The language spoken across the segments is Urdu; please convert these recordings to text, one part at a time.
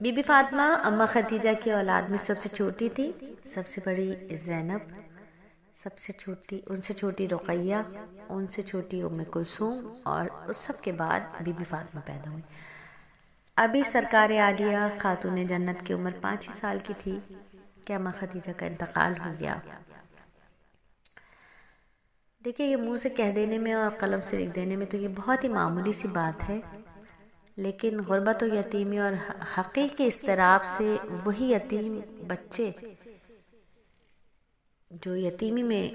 بی بی فاطمہ اماں خدیجہ کی اولاد میں سب سے چھوٹی تھی. سب سے بڑی زینب، سب سے چھوٹی ان سے چھوٹی رقیہ، ان سے چھوٹی ام کلثوم، اور اس سب کے بعد بی بی فاطمہ پیدا ہوئی. ابھی سرکار عالیہ خاتون جنت کی عمر 5 ہی سال کی تھی کہ اماں خدیجہ کا انتقال ہو گیا. دیکھیں، یہ منہ سے کہہ دینے میں اور قلم سے لکھ دینے میں تو یہ بہت ہی معمولی سی بات ہے، لیکن غربت و یتیمی اور حقیقی اضطراب سے وہی یتیم بچے جو یتیمی میں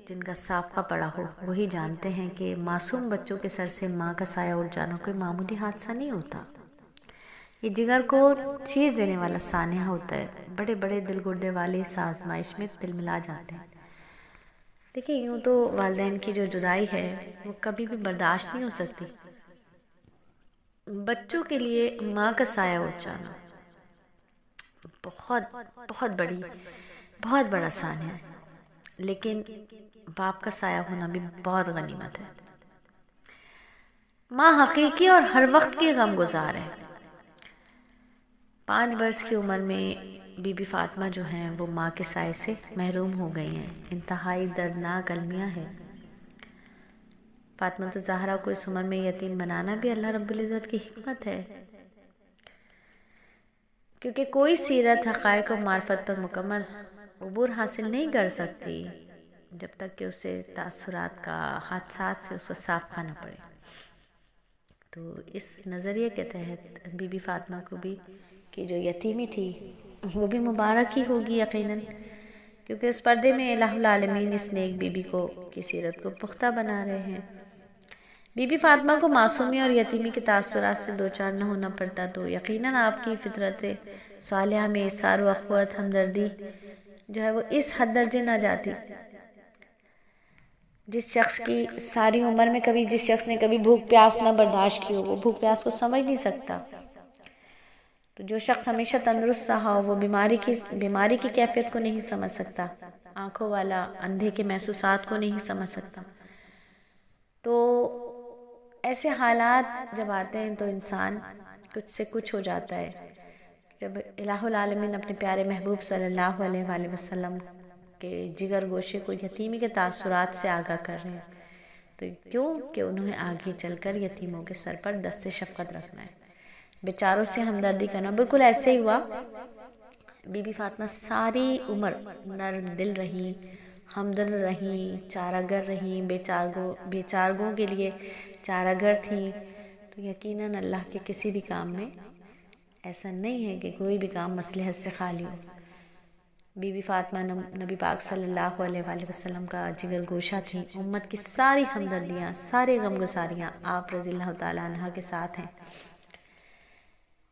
جن کا سابقہ پڑا ہو وہی جانتے ہیں کہ معصوم بچوں کے سر سے ماں کا سایہ اٹھ جانا کوئی معمولی حادثہ نہیں ہوتا. یہ جگر کو چیر دینے والا سانحہ ہوتا ہے. بڑے بڑے دل گردے والے اس آزمائش میں دل ملا جاتے ہیں. دیکھیں، یوں تو والدین کی جو جدائی ہے وہ کبھی بھی برداشت نہیں ہو سکتی. بچوں کے لیے ماں کا سایہ اٹھ جانا بہت بہت بڑا سانحہ ہے، لیکن باپ کا سایہ ہونا بھی بہت غنیمت ہے. ماں حقیقی اور ہر وقت کی غم گزار ہے. 5 برس کی عمر میں بی بی فاطمہ جو ہیں وہ ماں کے سائے سے محروم ہو گئی ہیں. انتہائی دردناک المیہ ہے. فاطمہ تو زہرا کو اس عمر میں یتیم بنانا بھی اللہ رب العزت کی حکمت ہے، کیونکہ کوئی سیرت حقائق و معرفت پر مکمل عبور حاصل نہیں کر سکتی جب تک کہ اسے تاثرات کا حادثات سے اسے صاف کھانا پڑے. تو اس نظریے کے تحت بی بی فاطمہ کو بھی کہ جو یتیمی تھی وہ بھی مبارک ہی ہوگی یقیناً، کیونکہ اس پردے میں الہ العالمین اس نیک بی بی کو کی سیرت کو پختہ بنا رہے ہیں. بی بی فاطمہ کو معصومی اور یتیمی کے تاثرات سے دوچار نہ ہونا پڑتا تو یقیناً آپ کی فطرت صالحہ میں اثار و اخوت ہمدردی جو ہے وہ اس حد درجے نہ جاتی. جس شخص نے کبھی بھوک پیاس نہ برداشت کی ہو وہ بھوک پیاس کو سمجھ نہیں سکتا. تو جو شخص ہمیشہ تندرست رہا ہو وہ بیماری کی کیفیت کو نہیں سمجھ سکتا، آنکھوں والا اندھے کے محسوسات کو نہیں سمجھ سکتا. تو ایسے حالات جب آتے ہیں تو انسان کچھ سے کچھ ہو جاتا ہے. جب الہ العالمین اپنے پیارے محبوب صلی اللہ علیہ وآلہ وسلم کے جگر گوشے کو یتیمی کے تاثرات سے آگاہ کر رہے ہیں تو کیوں کہ انہیں آگے چل کر یتیموں کے سر پر دست شفقت رکھنا ہے، بیچاروں سے ہمدردی کرنا. بالکل ایسے ہی ہوا. بی بی فاطمہ ساری عمر نرم دل رہی، ہمدرد رہیں، چارہ گر رہیں، بیچارگوں کے لیے چارہ گر تھیں. تو یقیناً اللہ کے کسی بھی کام میں ایسا نہیں ہے کہ کوئی بھی کام مصلحت سے خالی ہو. بی بی فاطمہ نبی پاک صلی اللہ علیہ وآلہ وسلم کا جگر گوشہ تھی. امت کی ساری ہمدردیاں، سارے غم گساریاں آپ رضی اللہ تعالیٰ عنہ کے ساتھ ہیں.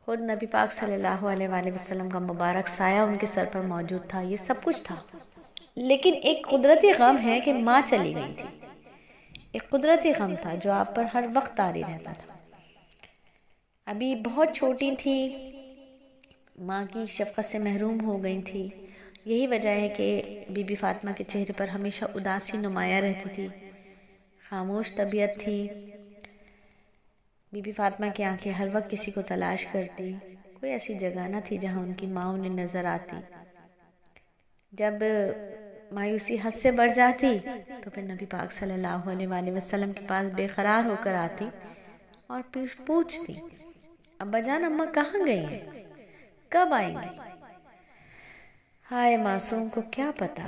خود نبی پاک صلی اللہ علیہ وآلہ وسلم کا مبارک سایہ ان کے سر پر موجود تھا. یہ سب کچھ تھا، لیکن ایک قدرتی غم ہے کہ ماں چلی گئی تھی. ایک قدرتی غم تھا جو آپ پر ہر وقت طاری رہتا تھا. ابھی بہت چھوٹی تھی، ماں کی شفقت سے محروم ہو گئی تھی. یہی وجہ ہے کہ بی بی فاطمہ کے چہرے پر ہمیشہ اداسی نمایاں رہتی تھی، خاموش طبیعت تھی. بی بی فاطمہ کی آنکھیں ہر وقت کسی کو تلاش کرتی. کوئی ایسی جگہ نہ تھی جہاں ان کی ماں انہیں نظر آتی. جب مایوسی حد سے بڑھ جاتی تو پھر نبی پاک صلی اللہ علیہ وآلہ وسلم کے پاس بے قرار ہو کر آتی اور پوچھتی، ابا جان اماں کہاں گئی ہیں، کب آئیں گی؟ ہائے معصوم کو کیا پتا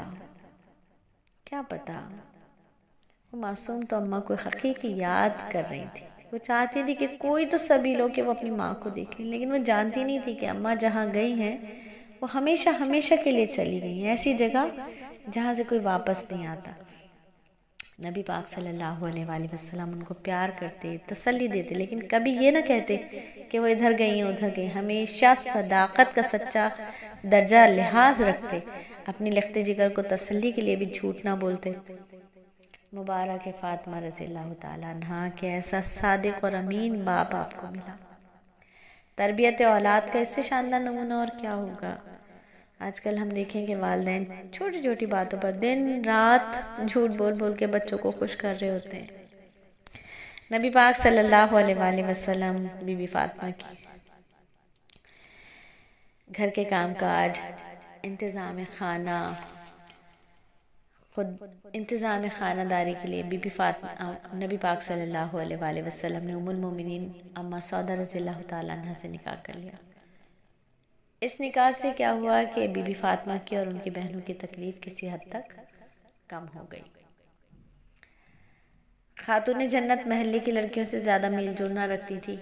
وہ معصوم تو اماں کو حقیقی یاد کر رہی تھی. وہ چاہتی تھی کہ کوئی تو سبھی لوگ کہ وہ اپنی ماں کو دیکھیں، لیکن وہ جانتی نہیں تھی کہ اماں جہاں گئی ہیں وہ ہمیشہ ہمیشہ کے لیے چلی گئی ہیں، ایسی جگہ جہاں سے کوئی واپس نہیں آتا. نبی پاک صلی اللہ علیہ وآلہ وسلم ان کو پیار کرتے، تسلی دیتے، لیکن کبھی یہ نہ کہتے کہ وہ ادھر گئی ہیں ادھر گئی. ہمیشہ صداقت کا سچا درجہ لحاظ رکھتے، اپنی لخت جگر کو تسلی کے لیے بھی جھوٹ نہ بولتے. مبارک فاطمہ رضی اللہ تعالیٰ عنہ کہ ایسا صادق اور امین باپ آپ کو ملا. تربیت اولاد کا اس سے شاندار نمونہ اور کیا ہوگا. آج کل ہم دیکھیں کہ والدین چھوٹی چھوٹی باتوں پر دن رات جھوٹ بول بول کے بچوں کو خوش کر رہے ہوتے ہیں. نبی پاک صلی اللہ علیہ وآلہ وسلم بی بی فاطمہ کی گھر کے کام کاج، انتظام خانہ، خود انتظام خانہ داری کے لیے بی بی فاطمہ نبی پاک صلی اللہ علیہ وآلہ وسلم نے ام المومنین اما سعودہ رضی اللہ تعالیٰ عنہ سے نکاح کر لیا۔ اس نکاح سے کیا ہوا کہ بی بی فاطمہ کی اور ان کی بہنوں کی تکلیف کسی حد تک کم ہو گئی۔ خاتون جنت محلے کی لڑکیوں سے زیادہ میل جول نہ رکھتی تھی،